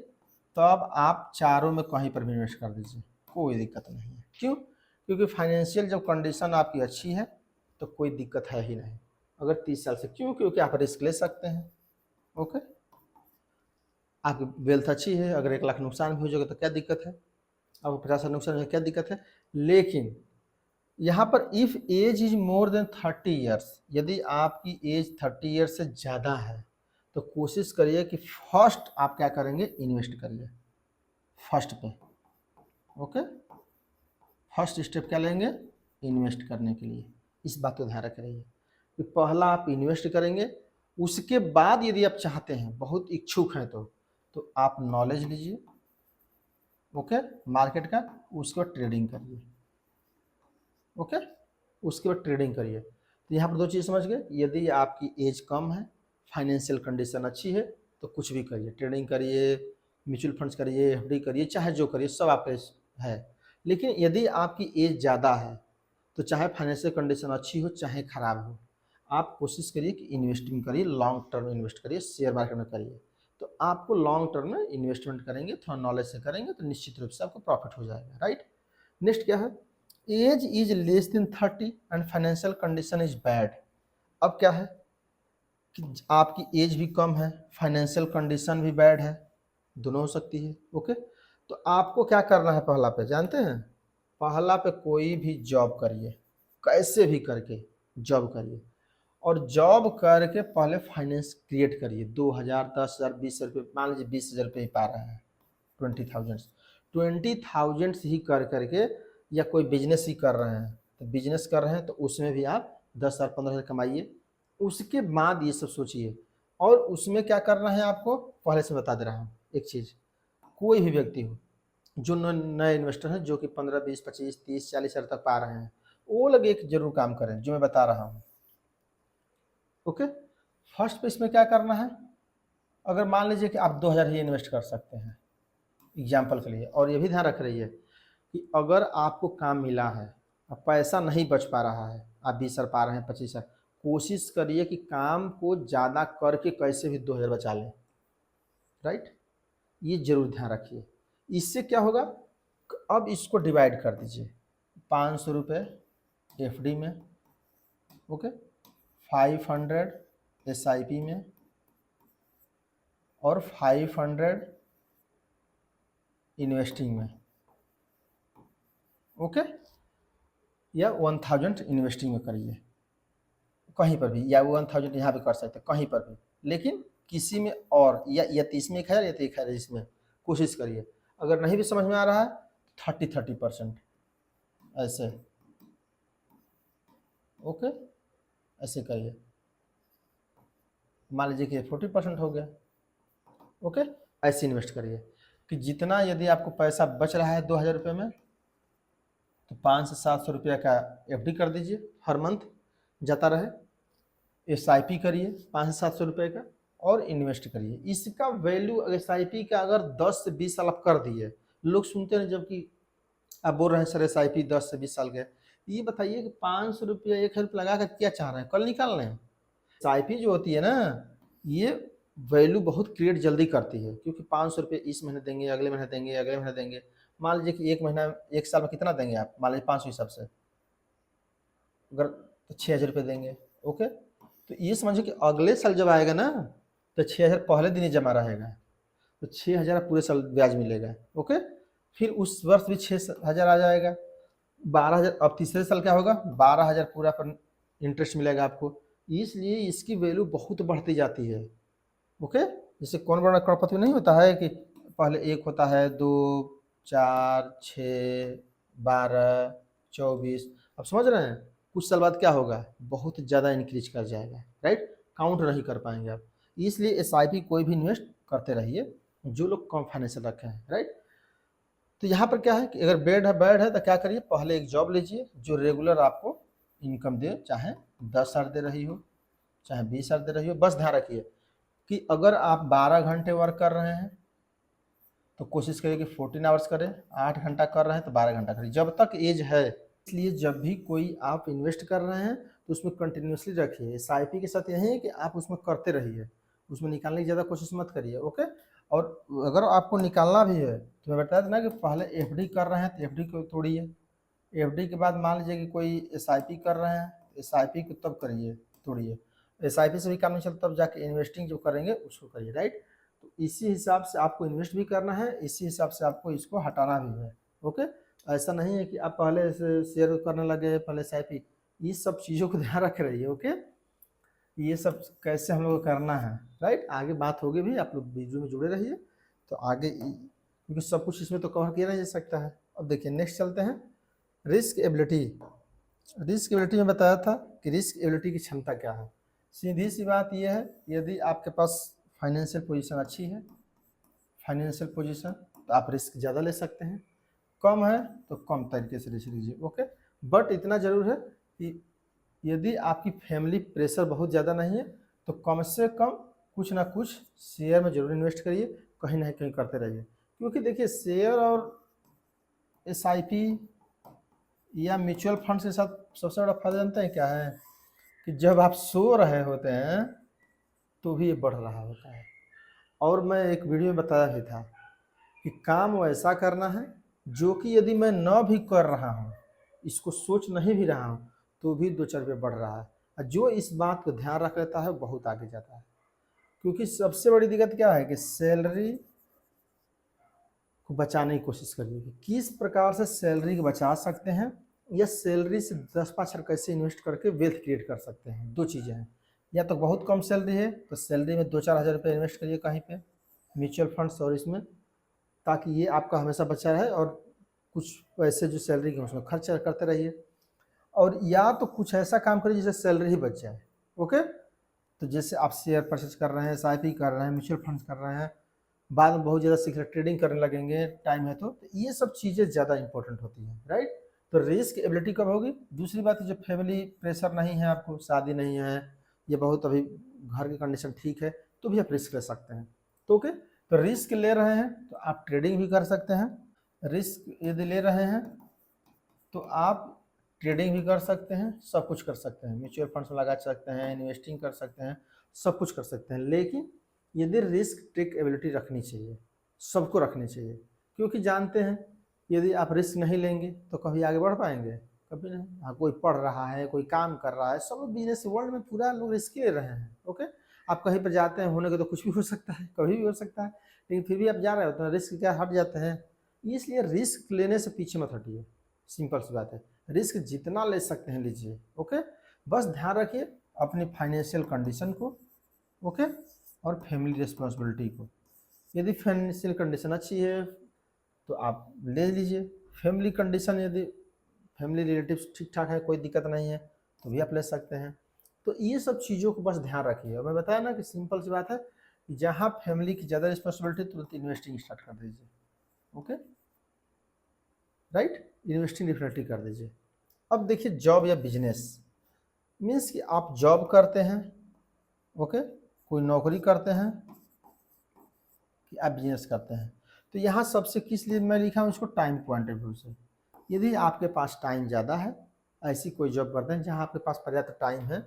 तब आप चारों में कहीं पर भी इन्वेस्ट कर दीजिए, कोई दिक्कत नहीं है। क्यों, क्योंकि फाइनेंशियल जब कंडीशन आपकी अच्छी है तो कोई दिक्कत है ही नहीं। अगर 30 साल से, क्यों, क्योंकि आप रिस्क ले सकते हैं। ओके, आपकी वेल्थ अच्छी है, अगर 1 लाख नुकसान भी हो जाएगा तो क्या दिक्कत है, आपको 50 लाख नुकसान हो जाएगा क्या दिक्कत है। लेकिन यहाँ पर if age is more than 30 years, यदि आपकी एज 30 ईयर्स से ज़्यादा है तो कोशिश करिए कि फर्स्ट आप क्या करेंगे, इन्वेस्ट करिए फर्स्ट पे। ओके, फर्स्ट स्टेप क्या लेंगे, इन्वेस्ट करने के लिए। इस बात को ध्यान रख रहिए कि पहला आप इन्वेस्ट करेंगे, उसके बाद यदि आप चाहते हैं, बहुत इच्छुक हैं तो आप नॉलेज लीजिए, ओके, मार्केट का, उसके बाद ट्रेडिंग करिए। ओके, उसके बाद ट्रेडिंग करिए। तो यहाँ पर 2 चीज़ समझ गए, यदि आपकी एज कम है, फाइनेंशियल कंडीशन अच्छी है, तो कुछ भी करिए, ट्रेडिंग करिए, म्यूचुअल फंड्स करिए, एफडी करिए, चाहे जो करिए सब आपके है। लेकिन यदि आपकी एज ज़्यादा है तो चाहे फाइनेंशियल कंडीशन अच्छी हो चाहे ख़राब हो, आप कोशिश करिए कि इन्वेस्टिंग करिए, लॉन्ग टर्म इन्वेस्ट करिए, शेयर मार्केट में करिए। तो आपको लॉन्ग टर्म में इन्वेस्टमेंट करेंगे, थोड़ा नॉलेज से करेंगे तो निश्चित रूप से आपको प्रॉफिट हो जाएगा, राइट। नेक्स्ट क्या है, age is less than 30 and financial condition is bad. अब क्या है कि आपकी एज भी कम है, फाइनेंशियल कंडीशन भी बैड है, दोनों हो सकती है। ओके, तो आपको क्या करना है, पहला पे जानते हैं, पहला पे कोई भी जॉब करिए, कैसे भी करके जॉब करिए। और जॉब करके पहले फाइनेंस क्रिएट करिए। 2000, 10,000, 20 रुपये, मान लीजिए 20,000 रुपये ही पा रहे हैं, 20,000 ही कर करके, या कोई बिजनेस ही कर रहे हैं, तो बिजनेस कर रहे हैं तो उसमें भी आप 10,000, 15,000 कमाइए। उसके बाद ये सब सोचिए। और उसमें क्या करना है आपको, पहले से बता दे रहा हूँ एक चीज़। कोई भी व्यक्ति हो जो नए इन्वेस्टर हैं, जो कि 15, 20, 25, 30, 40,000 तक पा रहे हैं, वो लोग एक जरूर काम करें जो मैं बता रहा हूँ। ओके, फर्स्ट पे इसमें क्या करना है, अगर मान लीजिए कि आप 2,000 ही इन्वेस्ट कर सकते हैं एग्जाम्पल के लिए, और ये भी ध्यान रख रही है कि अगर आपको काम मिला है, अब पैसा नहीं बच पा रहा है, आप 20,000 पा रहे हैं, 25,000, कोशिश करिए कि काम को ज़्यादा करके कैसे भी 2,000 बचा लें। राइट, ये जरूर ध्यान रखिए। इससे क्या होगा, अब इसको डिवाइड कर दीजिए। 500 रुपये FD में, ओके, 500 SIP में, और 500 इन्वेस्टिंग में, ओके, या 1000 इन्वेस्टिंग में करिए कहीं पर भी, या 1000 यहाँ पे कर सकते हैं कहीं पर भी, लेकिन किसी में और, या 30 में 1,000 या 1,000 इसमें कोशिश करिए। अगर नहीं भी समझ में आ रहा है 30% ऐसे, ओके, ऐसे करिए। मान लीजिए कि 40% हो गया, ओके, ऐसे इन्वेस्ट करिए कि जितना, यदि आपको पैसा बच रहा है 2,000 रुपये में, तो 500 से 700 रुपया का FD कर दीजिए, हर मंथ जाता रहे। SIP करिए 500 से 700 रुपये का, और इन्वेस्ट करिए। इसका वैल्यू SIP का अगर 10 से 20 साल आप कर दिए, लोग सुनते हैं जबकि आप बोल रहे हैं सर SIP 10 से 20 साल के, ये बताइए कि 500 रुपया 1,000 रुपया लगा कर क्या चाह रहे हैं, कल निकाल रहे हैं। SIP जो होती है ना, ये वैल्यू बहुत क्रिएट जल्दी करती है, क्योंकि 500 रुपये इस महीने देंगे, अगले महीने देंगे, अगले महीने देंगे। मान लीजिए कि एक महीना, एक साल में कितना देंगे आप, मान लीजिए 500 हिसाब से, अगर तो 6,000 रुपये देंगे, ओके। तो ये समझिए कि अगले साल जब आएगा ना, तो 6,000 पहले दिन ही जमा रहेगा, तो 6,000 पूरे साल ब्याज मिलेगा, ओके। फिर उस वर्ष भी 6,000 आ जाएगा, 12,000। अब तीसरे साल क्या होगा, 12,000 पूरा पर इंटरेस्ट मिलेगा आपको। इसलिए इसकी वैल्यू बहुत बढ़ती जाती है, ओके। जैसे कौन बड़ा करोड़पति नहीं होता है कि पहले 1 होता है, 2, 4, 6, 12, 24, अब समझ रहे हैं। कुछ साल बाद क्या होगा, बहुत ज़्यादा इंक्रीज कर जाएगा, राइट, काउंट नहीं कर पाएंगे आप। इसलिए SIP कोई भी इन्वेस्ट करते रहिए जो लोग कम फाइनेंशियल रखे हैं, राइट। तो यहाँ पर क्या है कि अगर बेड है तो क्या करिए, पहले एक जॉब लीजिए जो रेगुलर आपको इनकम दे, चाहे 10,000 दे रही हो, चाहे 20,000 दे रही हो। बस ध्यान रखिए कि अगर आप 12 घंटे वर्क कर रहे हैं तो कोशिश करिए कि 14 आवर्स करें, 8 घंटा कर रहे हैं तो 12 घंटा करिए, जब तक एज है। इसलिए जब भी कोई आप इन्वेस्ट कर रहे हैं तो उसमें कंटिन्यूसली रखिए। SIP के साथ यही है कि आप उसमें करते रहिए, उसमें निकालने की ज़्यादा कोशिश मत करिए, ओके। और अगर आपको निकालना भी है तो मैं बताया था ना कि पहले FD कर रहे हैं तो FD को तोड़िए, FD के बाद मान लीजिए कि कोई SIP कर रहे हैं, SIP को तब करिए, तोड़िए। SIP से भी काम नहीं चलता, तब जाके इन्वेस्टिंग जो करेंगे उसको करिए, राइट। तो इसी हिसाब से आपको इन्वेस्ट भी करना है, इसी हिसाब से आपको इसको हटाना भी है, ओके। ऐसा नहीं है कि आप पहले से शेयर करने लगे, पहले SIP, ये सब चीज़ों को ध्यान रख रही है, ओके। ये सब कैसे हम लोग को करना है, राइट। आगे बात होगी भी, आप लोग वीडियो में जुड़े रहिए तो आगे, क्योंकि सब कुछ इसमें तो कवर किया नहीं जा सकता है। अब देखिए नेक्स्ट चलते हैं, रिस्क एबिलिटी। रिस्क एबिलिटी में बताया था कि रिस्क एबिलिटी की क्षमता क्या है। सीधी सी बात यह है, यदि आपके पास फाइनेंशियल पोजीशन अच्छी है, फाइनेंशियल पोजीशन, तो आप रिस्क ज़्यादा ले सकते हैं। कम है तो कम तरीके से रिस्क लीजिए, ओके। बट इतना ज़रूर है कि यदि आपकी फैमिली प्रेशर बहुत ज़्यादा नहीं है तो कम से कम कुछ ना कुछ शेयर में ज़रूर इन्वेस्ट करिए, कहीं ना कहीं करते रहिए। क्योंकि देखिए शेयर और SIP या म्यूचुअल फंड के साथ सबसे बड़ा फायदा जानते हैं क्या है, कि जब आप सो रहे होते हैं तो भी ये बढ़ रहा होता है। और मैं एक वीडियो में बताया भी था कि काम वैसा करना है जो कि यदि मैं न भी कर रहा हूँ, इसको सोच नहीं भी रहा हूँ, तो भी 2-4 रुपये बढ़ रहा है। और जो इस बात को ध्यान रख लेता है बहुत आगे जाता है। क्योंकि सबसे बड़ी दिक्कत क्या है कि सैलरी को बचाने की कोशिश करिए कि किस प्रकार से सैलरी को बचा सकते हैं या सैलरी से 10-5 हज़ार कैसे इन्वेस्ट करके वेल्थ क्रिएट कर सकते हैं। दो चीज़ें हैं, या तो बहुत कम सैलरी है तो सैलरी में 2-4 हज़ार रुपये इन्वेस्ट करिए कहीं पे म्यूचुअल फंड्स और इसमें, ताकि ये आपका हमेशा बचा रहे, और कुछ पैसे जो सैलरी के उसमें खर्च करते रहिए। और या तो कुछ ऐसा काम करिए जिससे सैलरी ही बच जाए। ओके, तो जैसे आप शेयर परचेज कर रहे हैं, एसआईपी कर रहे हैं, म्यूचुअल फंड्स कर रहे हैं, बाद में बहुत ज़्यादा सीख रहे, ट्रेडिंग करने लगेंगे, टाइम है तो ये सब चीज़ें ज़्यादा इंपॉर्टेंट होती हैं, राइट। तो रिस्क एबिलिटी कब होगी? दूसरी बात है जब फैमिली प्रेशर नहीं है, आपको शादी नहीं है, ये बहुत अभी घर की कंडीशन ठीक है, तो भी आप रिस्क ले सकते हैं। तो ओके, तो रिस्क ले रहे हैं तो आप ट्रेडिंग भी कर सकते हैं। रिस्क यदि ले रहे हैं तो आप ट्रेडिंग भी कर सकते हैं, सब कुछ कर सकते हैं, म्यूचुअल फंड्स में लगा सकते हैं, इन्वेस्टिंग कर सकते हैं, सब कुछ कर सकते हैं। लेकिन यदि रिस्क टेक एबिलिटी रखनी चाहिए, सबको रखनी चाहिए, क्योंकि जानते हैं यदि आप रिस्क नहीं लेंगे तो कभी आगे बढ़ पाएंगे? कभी नहीं। हाँ, कोई पढ़ रहा है, कोई काम कर रहा है, सब लोग बिजनेस वर्ल्ड में पूरा लोग रिस्क ले रहे हैं। ओके, आप कहीं पर जाते हैं, होने को तो कुछ भी हो सकता है, कभी भी हो सकता है, लेकिन फिर भी आप जा रहे हो तो रिस्क क्या हट जाते हैं। इसलिए रिस्क लेने से पीछे मत हटिए, सिंपल सी बात है। रिस्क जितना ले सकते हैं लीजिए। ओके, बस ध्यान रखिए अपनी फाइनेंशियल कंडीशन को, ओके, और फैमिली रिस्पॉन्सिबिलिटी को। यदि फाइनेंशियल कंडीशन अच्छी है तो आप ले लीजिए, फैमिली कंडीशन यदि फैमिली रिलेटिव्स ठीक ठाक है, कोई दिक्कत नहीं है, तो भी आप ले सकते हैं। तो ये सब चीज़ों को बस ध्यान रखिए। और मैं बताया ना कि सिंपल सी बात है कि जहाँ फैमिली की ज़्यादा रिस्पॉन्सिबिलिटी, तुरंत इन्वेस्टिंग स्टार्ट कर दीजिए। ओके, राइट, इन्वेस्टिंग डेफिनेटली कर दीजिए। अब देखिए जॉब या बिजनेस, मीन्स कि आप जॉब करते हैं, ओके, कोई नौकरी करते हैं, कि आप बिजनेस करते हैं। तो यहाँ सबसे किस लिए मैं लिखा हूँ इसको, टाइम पॉइंट ऑफ व्यू से। यदि आपके पास टाइम ज़्यादा है, ऐसी कोई जॉब करते हैं जहाँ आपके पास पर्याप्त टाइम है,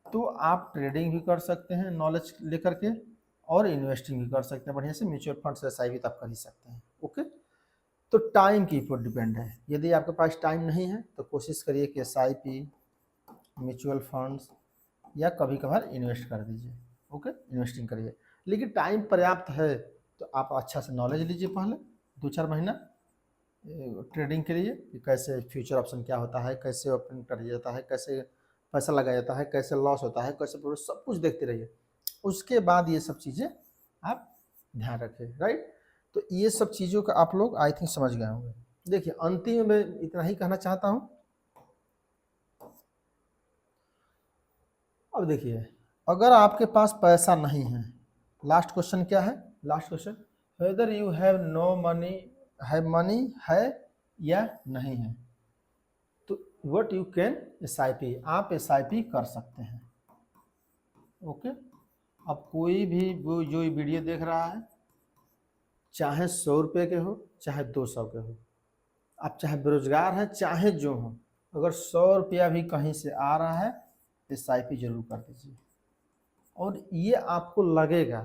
तो आप ट्रेडिंग भी कर सकते हैं नॉलेज लेकर के, और इन्वेस्टिंग भी कर सकते हैं बढ़िया से, म्यूचुअल फंड से एसआईपी भी तो आप कर ही सकते हैं। ओके, तो टाइम के ऊपर डिपेंड है। यदि आपके पास टाइम नहीं है तो कोशिश करिए कि एसआईपी, म्यूचुअल फंड्स, या कभी कभार इन्वेस्ट कर दीजिए। ओके, इन्वेस्टिंग करिए। लेकिन टाइम पर्याप्त है तो आप अच्छा से नॉलेज लीजिए पहले 2-4 महीना ट्रेडिंग के लिए, कि कैसे फ्यूचर ऑप्शन क्या होता है, कैसे ओपन कर जाता है, कैसे पैसा लगाया जाता है, कैसे लॉस होता है, कैसे प्रोडक्ट, सब कुछ देखते रहिए। उसके बाद ये सब चीज़ें आप ध्यान रखें, राइट। तो ये सब चीज़ों का आप लोग आई थिंक समझ गए होंगे। देखिए अंतिम में इतना ही कहना चाहता हूँ। अब देखिए, अगर आपके पास पैसा नहीं है, लास्ट क्वेश्चन क्या है, last question, whether you have no money, है मनी है या नहीं है, तो व्हाट यू कैन एसआईपी, आप एसआईपी कर सकते हैं। ओके, अब कोई भी वो जो ये वीडियो देख रहा है, चाहे 100 रुपये के हो चाहे 200 के हो, आप चाहे बेरोजगार हैं चाहे जो हो, अगर 100 रुपया भी कहीं से आ रहा है, एसआईपी जरूर कर दीजिए। और ये आपको लगेगा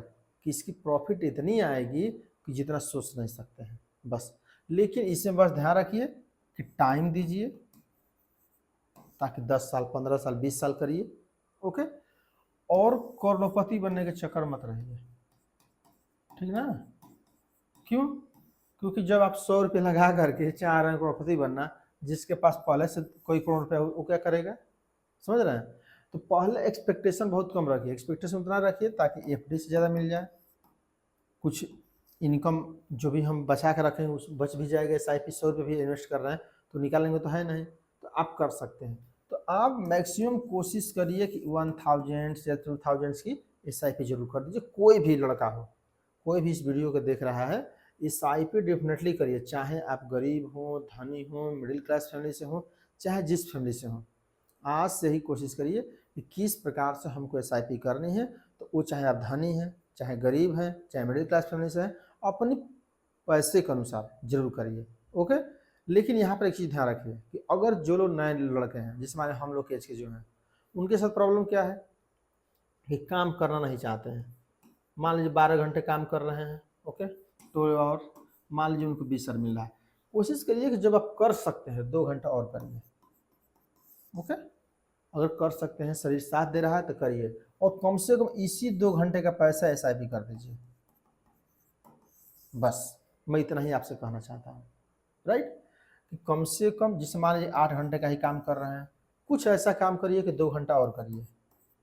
कि इसकी प्रॉफिट इतनी आएगी कि जितना सोच नहीं सकते हैं, बस। लेकिन इसमें बस ध्यान रखिए कि टाइम दीजिए, ताकि 10 साल 15 साल 20 साल करिए। ओके, और करोड़पति बनने के चक्कर मत रहिए, ठीक ना। क्यों? क्योंकि जब आप 100 रुपये लगा करके चाह रहे हैं करोड़पति बनना, जिसके पास पहले से कोई करोड़ रुपया हो, वो क्या करेगा, समझ रहे हैं। तो पहले एक्सपेक्टेशन बहुत कम रखिए, एक्सपेक्टेशन उतना रखिए ताकि एफडी से ज़्यादा मिल जाए, कुछ इनकम जो भी हम बचा के रखें उस बच भी जाएगा। एसआईपी 100 रुपये भी इन्वेस्ट कर रहे हैं तो निकालेंगे तो है नहीं, तो आप कर सकते हैं। तो आप मैक्सिमम कोशिश करिए कि 1000 या 2000 की एसआईपी जरूर कर दीजिए। कोई भी लड़का हो, कोई भी इस वीडियो को देख रहा है, एसआईपी डेफिनेटली करिए, चाहे आप गरीब हो, धनी हो, मिडिल क्लास फैमिली से हो, चाहे जिस फैमिली से हो। आज से ही कोशिश करिए कि किस प्रकार से हमको एसआईपी करनी है। तो वो चाहे आप धनी हैं, चाहे गरीब हैं, चाहे मिडिल क्लास फैमिली से हैं, अपनी पैसे के अनुसार जरूर करिए। ओके, लेकिन यहाँ पर एक चीज़ ध्यान रखिए कि अगर जो लोग नए लड़के हैं, जिस हमारे हम लोग के एज के जो हैं, उनके साथ प्रॉब्लम क्या है कि काम करना नहीं चाहते हैं। मान लीजिए 12 घंटे काम कर रहे हैं, ओके, तो और मान लीजिए उनको 20 मिल रहा है, कोशिश करिए कि जब आप कर सकते हैं 2 घंटा और करिए। ओके, अगर कर सकते हैं, शरीर साथ दे रहा है तो करिए, और कम से कम इसी 2 घंटे का पैसा एसआईपी कर दीजिए। बस मैं इतना ही आपसे कहना चाहता हूँ, राइट। कि कम से कम, जिससे मान लीजिए 8 घंटे का ही काम कर रहे हैं, कुछ ऐसा काम करिए कि 2 घंटा और करिए,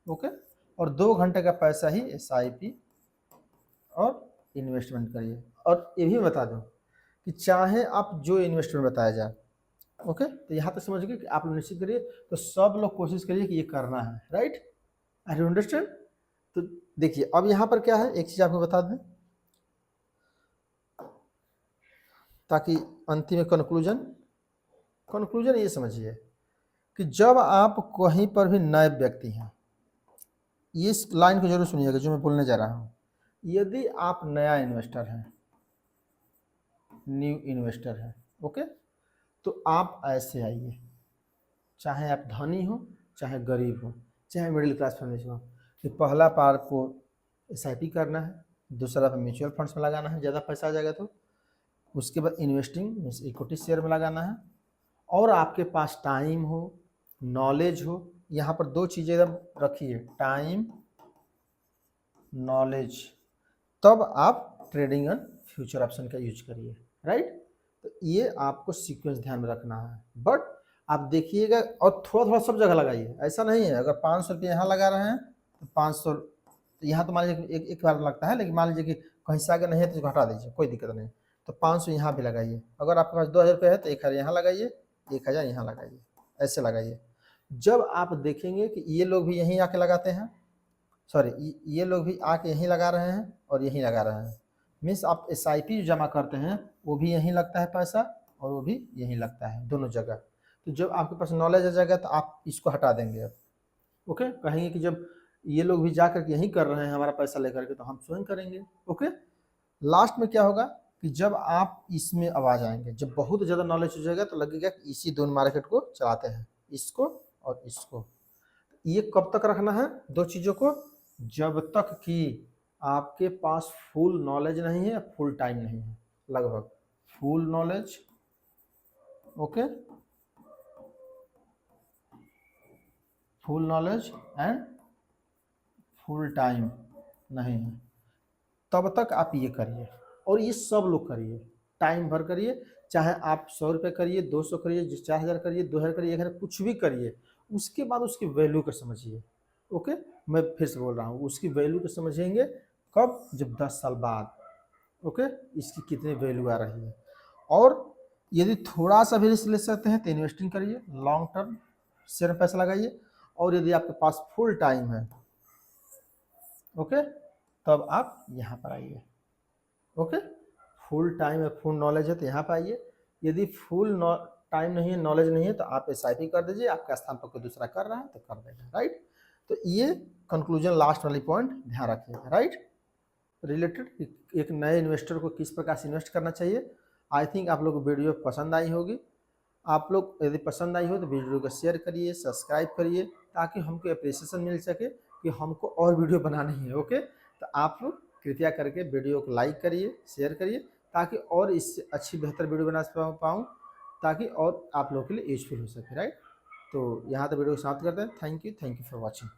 ओके। और 2 घंटे का पैसा ही SIP और इन्वेस्टमेंट करिए। और ये भी बता दूँ कि चाहे आप जो इन्वेस्टमेंट बताया जाए, ओके, तो यहाँ तक समझ गए कि आप लोग निश्चित करिए, तो सब लोग कोशिश करिए कि ये करना है, राइट। I you understand. तो देखिए अब यहाँ पर क्या है, एक चीज़ आपको बता दें ताकि अंतिम में कंक्लूजन ये समझिए कि जब आप कहीं पर भी नए व्यक्ति हैं, इस लाइन को जरूर सुनिएगा जो मैं बोलने जा रहा हूँ। यदि आप नया इन्वेस्टर हैं, न्यू इन्वेस्टर हैं, ओके, तो आप ऐसे आइए, चाहे आप धनी हो, चाहे गरीब हो, चाहे मिडिल क्लास फैमिली से हो, कि पहला पार्ट को SIP करना है, दूसरा पे म्यूचुअल फंड्स में लगाना है, ज़्यादा पैसा आ जाएगा तो। उसके बाद इन्वेस्टिंग मीन्स इक्विटी शेयर में लगाना है, और आपके पास टाइम हो, नॉलेज हो। यहाँ पर 2 चीज़ें एकदम रखिए, टाइम, नॉलेज, तब आप ट्रेडिंग एंड फ्यूचर ऑप्शन का यूज करिए, राइट। तो ये आपको सीक्वेंस ध्यान में रखना है, बट आप देखिएगा और थोड़ा थोड़ा सब जगह लगाइए। ऐसा नहीं है अगर 500 रुपये यहाँ लगा रहे हैं तो 500 तो यहाँ तो मान लीजिए एक बार लगता है, लेकिन मान लीजिए कि कहीं से आगे नहीं है तो इसको हटा दीजिए, कोई दिक्कत नहीं। तो 500 यहाँ भी लगाइए। अगर आपके पास 2000 रुपये है तो 1000 यहाँ लगाइए, 1000 यहाँ लगाइए, ऐसे लगाइए। जब आप देखेंगे कि ये लोग भी यहीं आके लगाते हैं, सॉरी ये लोग भी आके यहीं लगा रहे हैं और यहीं लगा रहे हैं, मीन्स आप SIP जो जमा करते हैं वो भी यहीं लगता है पैसा, और वो भी यहीं लगता है, दोनों जगह। तो जब आपके पास नॉलेज आ जाएगा तो आप इसको हटा देंगे अब, ओके। कहेंगे कि जब ये लोग भी जा करके यहीं कर रहे हैं हमारा पैसा लेकर के, तो हम स्वयं करेंगे, ओके। लास्ट में क्या होगा कि जब आप इसमें आवाज आएंगे, जब बहुत ज़्यादा नॉलेज हो जाएगा तो लगेगा कि इसी दोनों मार्केट को चलाते हैं, इसको और इसको। ये कब तक रखना है 2 चीज़ों को, जब तक कि आपके पास फुल नॉलेज नहीं है, फुल टाइम नहीं है। लगभग full knowledge, okay, full knowledge and full time नहीं है, तब तक आप ये करिए। और ये सब लोग करिए, टाइम भर करिए, चाहे आप 100 रुपये करिए, 200 करिए, 4000 करिए, 2000 करिए, 1000, कुछ भी करिए। उसके बाद उसकी वैल्यू को समझिए, ओके। मैं फिर से बोल रहा हूँ, उसकी वैल्यू को समझेंगे कब, जब 10 साल बाद, ओके, इसकी कितनी वैल्यू आ रही है। और यदि थोड़ा सा भी रिस्क ले सकते हैं तो इन्वेस्टिंग करिए, लॉन्ग टर्म शेयर में पैसा लगाइए। और यदि आपके पास फुल टाइम है, ओके, तब आप यहाँ पर आइए, ओके। फुल टाइम है, फुल नॉलेज है तो यहाँ पर आइए। यदि फुल टाइम नहीं है, नॉलेज नहीं है, तो आप SIP कर दीजिए, आपका स्थान पर कोई दूसरा कर रहा है तो कर देगा, राइट। तो ये कंक्लूजन लास्ट वाली पॉइंट ध्यान रखिएगा, राइट। रिलेटेड एक नए इन्वेस्टर को किस प्रकार से इन्वेस्ट करना चाहिए। आई थिंक आप लोग को वीडियो पसंद आई होगी। आप लोग यदि पसंद आई हो तो वीडियो को शेयर करिए, सब्सक्राइब करिए, ताकि हमको अप्रिसिएशन मिल सके कि हमको और वीडियो बनानी है, ओके। तो आप लोग कृपया करके वीडियो को लाइक करिए, शेयर करिए, ताकि और इससे अच्छी बेहतर वीडियो बना पाऊँ, ताकि और आप लोगों के लिए यूजफुल हो सके, राइट। तो यहाँ तक वीडियो को समाप्त करते हैं। Thank you for watching.